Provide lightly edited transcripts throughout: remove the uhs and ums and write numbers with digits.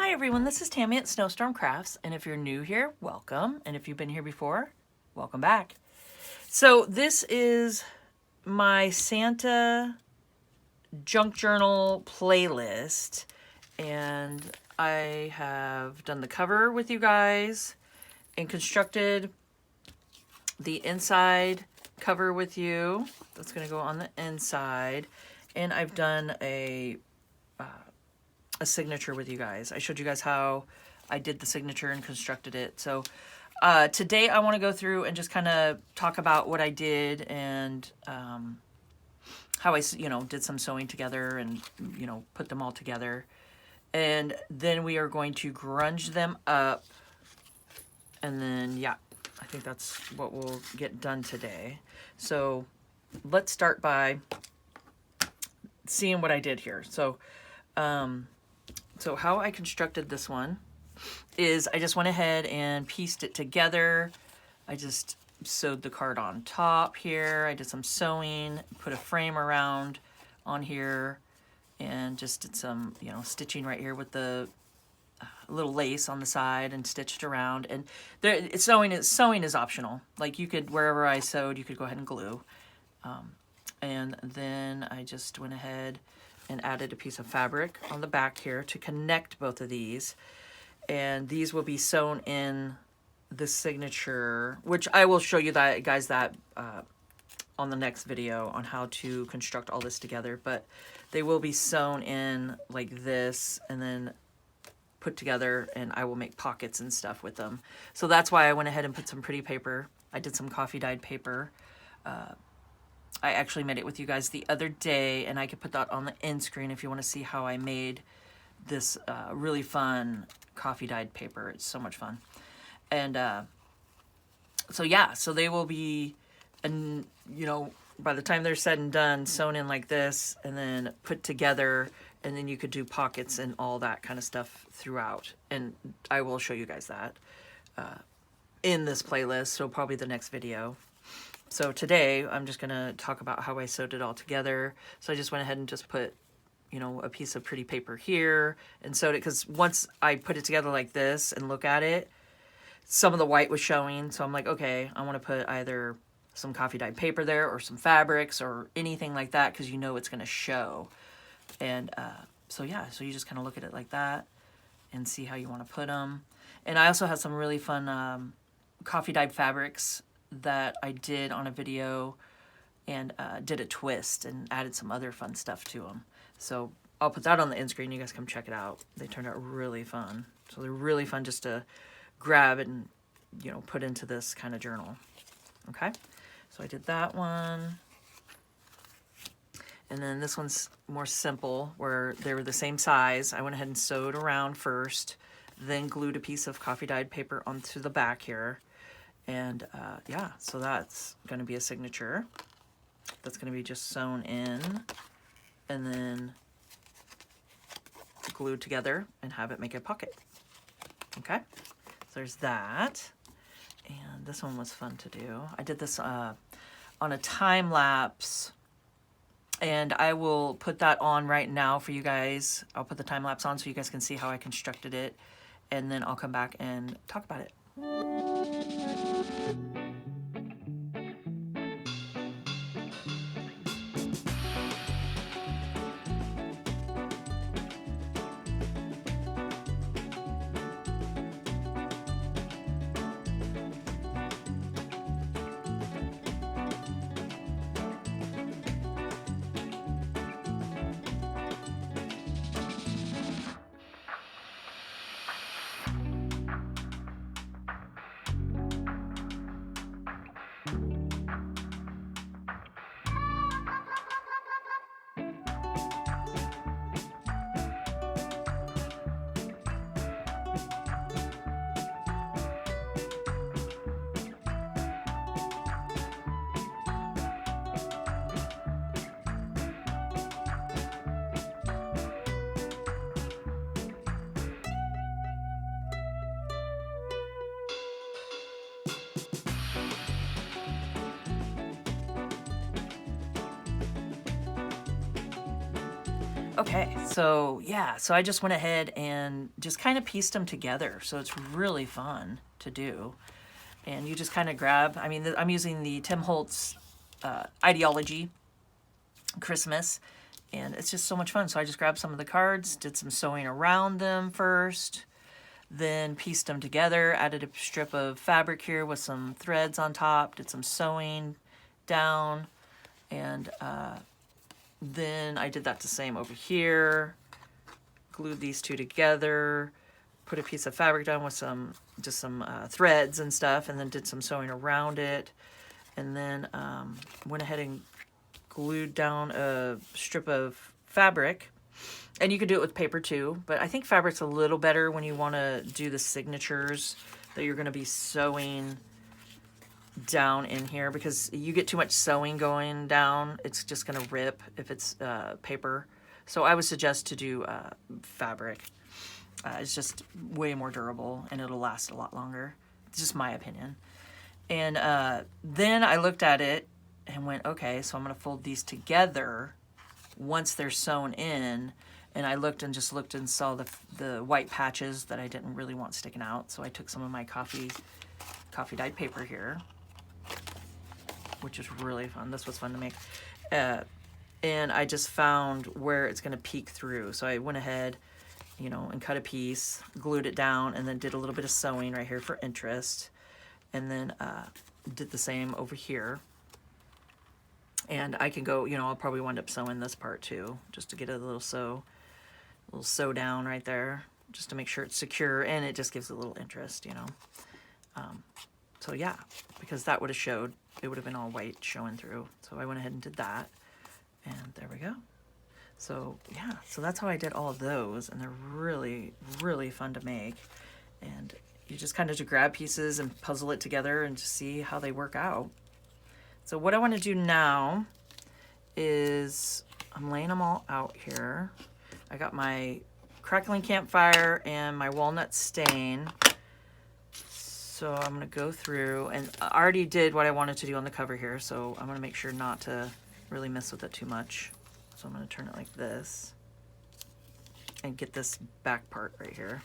Hi everyone, this is Tammy at Snowstorm Crafts, and if you're new here, welcome, and if you've been here before, welcome back. So this is my Santa junk journal playlist, and I have done the cover with you guys and constructed the inside cover with you. That's going to go on the inside, and I've done a signature with you guys. I showed you guys how I did the signature and constructed it. So today I want to go through and just kind of talk about what I did and how I, did some sewing together and, put them all together. And then we are going to grunge them up. And then, yeah, I think that's what we'll get done today. So let's start by seeing what I did here. So how I constructed this one is I just went ahead and pieced it together. I just sewed the card on top here. I did some sewing, put a frame around on here, and just did some, stitching right here with the little lace on the side and stitched around. And sewing is optional. Like you could, wherever I sewed, you could go ahead and glue. And then I just went ahead and added a piece of fabric on the back here to connect both of these. And these will be sewn in the signature, which I will show you guys on the next video on how to construct all this together. But they will be sewn in like this and then put together, and I will make pockets and stuff with them. So that's why I went ahead and put some pretty paper. I did some coffee dyed paper. I actually made it with you guys the other day, and I could put that on the end screen if you want to see how I made this really fun coffee dyed paper. It's so much fun. And so they will be, and by the time they're said and done, sewn in like this and then put together, and then you could do pockets and all that kind of stuff throughout. And I will show you guys that in this playlist, so probably the next video. So today, I'm just going to talk about how I sewed it all together. So I just went ahead and just put, a piece of pretty paper here and sewed it, because once I put it together like this and look at it, some of the white was showing. So I'm like, okay, I want to put either some coffee dyed paper there or some fabrics or anything like that, because it's going to show. And so you just kind of look at it like that and see how you want to put them. And I also have some really fun coffee dyed fabrics that I did on a video, and did a twist and added some other fun stuff to them. So I'll put that on the end screen. You guys come check it out. They turned out really fun. So they're really fun just to grab and, put into this kind of journal. Okay, so I did that one. And then this one's more simple, where they were the same size. I went ahead and sewed around first, then glued a piece of coffee dyed paper onto the back here. And so that's going to be a signature. That's going to be just sewn in and then glued together and have it make a pocket. Okay, so there's that. And this one was fun to do. I did this on a time lapse, and I will put that on right now for you guys. I'll put the time lapse on so you guys can see how I constructed it, and then I'll come back and talk about it. Okay, so yeah, so I just went ahead and just kind of pieced them together. So it's really fun to do. And you just kind of grab, I mean, I'm using the Tim Holtz Ideology Christmas, and it's just so much fun. So I just grabbed some of the cards, did some sewing around them first, then pieced them together, added a strip of fabric here with some threads on top, did some sewing down, and then I did that the same over here, glued these two together, put a piece of fabric down with some threads and stuff, and then did some sewing around it, and then went ahead and glued down a strip of fabric. And you could do it with paper too, but I think fabric's a little better when you want to do the signatures that you're going to be sewing down in here, because you get too much sewing going down, it's just going to rip if it's paper. So I would suggest to do fabric. It's just way more durable and it'll last a lot longer. It's just my opinion. And then I looked at it and went, okay, so I'm going to fold these together once they're sewn in. And I looked and saw the white patches that I didn't really want sticking out. So I took some of my coffee dyed paper here, which is really fun. This was fun to make. And I just found where it's going to peek through. So I went ahead, you know, and cut a piece, glued it down, and then did a little bit of sewing right here for interest. And then did the same over here. And I can go, you know, I'll probably wind up sewing this part too, just to get a little sew down right there, just to make sure it's secure, and it just gives a little interest, you know. So yeah, because that would have showed, it would have been all white showing through. So I went ahead and did that, and there we go. So yeah, so that's how I did all of those, and they're really, really fun to make. And you just kind of just grab pieces and puzzle it together and just see how they work out. So what I want to do now is I'm laying them all out here. I got my crackling campfire and my walnut stain. So I'm going to go through, and I already did what I wanted to do on the cover here, so I'm going to make sure not to really mess with it too much. So I'm going to turn it like this and get this back part right here.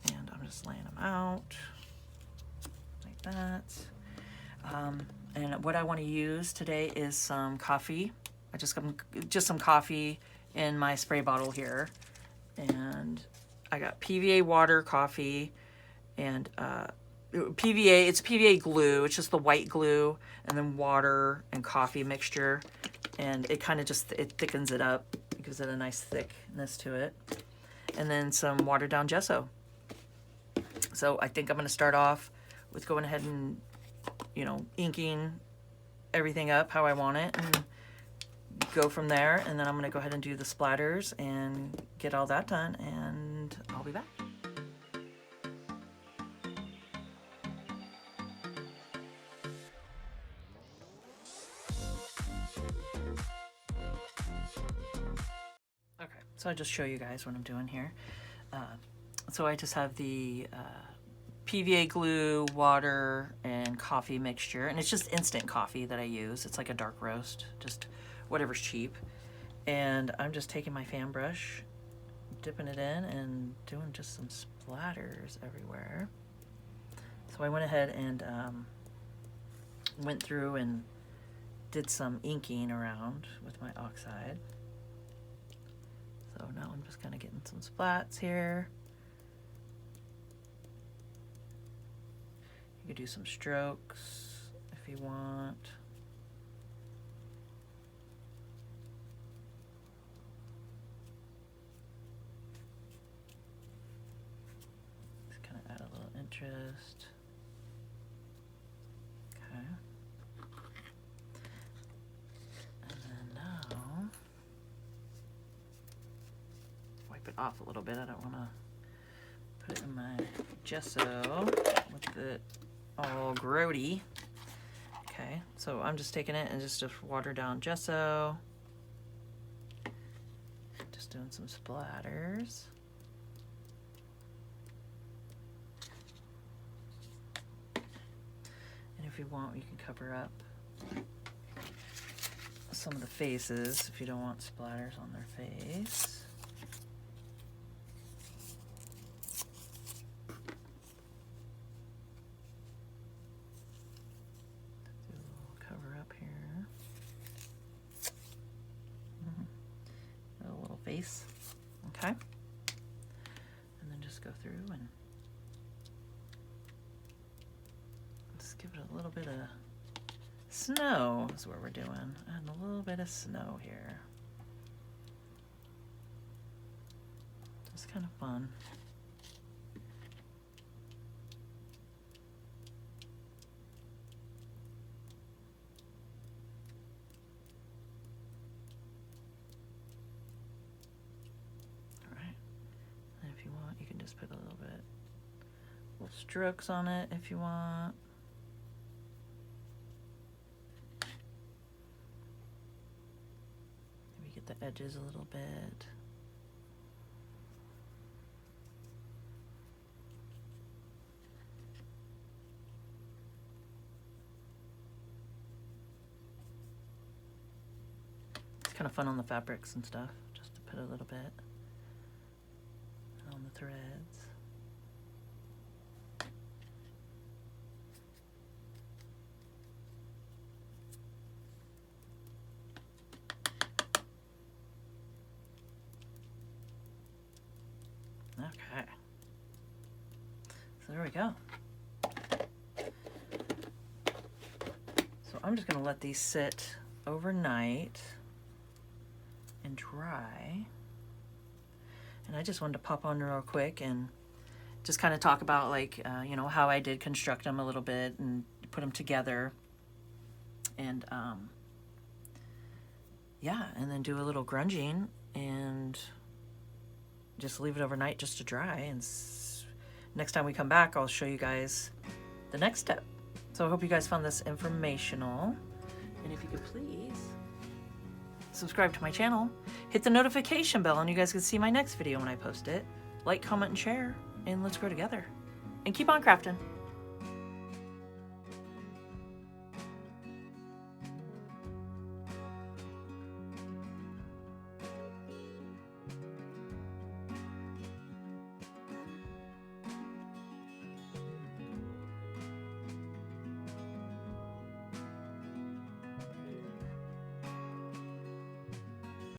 And I'm just laying them out like that. And what I want to use today is some coffee. I just some coffee in my spray bottle here. And I got PVA water coffee and PVA, it's PVA glue. It's just the white glue, and then water and coffee mixture. And it kind of just, it thickens it up. It gives it a nice thickness to it. And then some watered down gesso. So I think I'm going to start off with going ahead and, you know, inking everything up how I want it and go from there. And then I'm going to go ahead and do the splatters and get all that done, and I'll be back. Okay, so I'll just show you guys what I'm doing here. So I just have the PVA glue, water, and coffee mixture. And it's just instant coffee that I use. It's like a dark roast, just whatever's cheap. And I'm just taking my fan brush, dipping it in, and doing just some splatters everywhere. So I went ahead and went through and did some inking around with my oxide. So now I'm just kind of getting some splats here. You could do some strokes if you want. Just kind of add a little interest. Okay. And then now, wipe it off a little bit. I don't want to put it in my gesso with it all grody. Okay, so I'm just taking it and just water down gesso. Just doing some splatters. And if you want, you can cover up some of the faces if you don't want splatters on their face. Do a little cover up here. A little face. Okay. And then just go through and just give it a little bit of snow is what we're doing. And a little bit of snow here. It's kind of fun. All right. And if you want, you can just put a little strokes on it if you want. The edges a little bit. It's kind of fun on the fabrics and stuff, just to put a little bit on the threads. Okay, so there we go. So I'm just going to let these sit overnight and dry. And I just wanted to pop on real quick and just kind of talk about, like, you know, how I did construct them a little bit and put them together. And yeah, and then do a little grunging and just leave it overnight just to dry, and next time we come back I'll show you guys the next step. So I hope you guys found this informational, and if you could please subscribe to my channel, hit the notification bell, and you guys can see my next video when I post it. Like, comment, and share, and let's grow together and keep on crafting.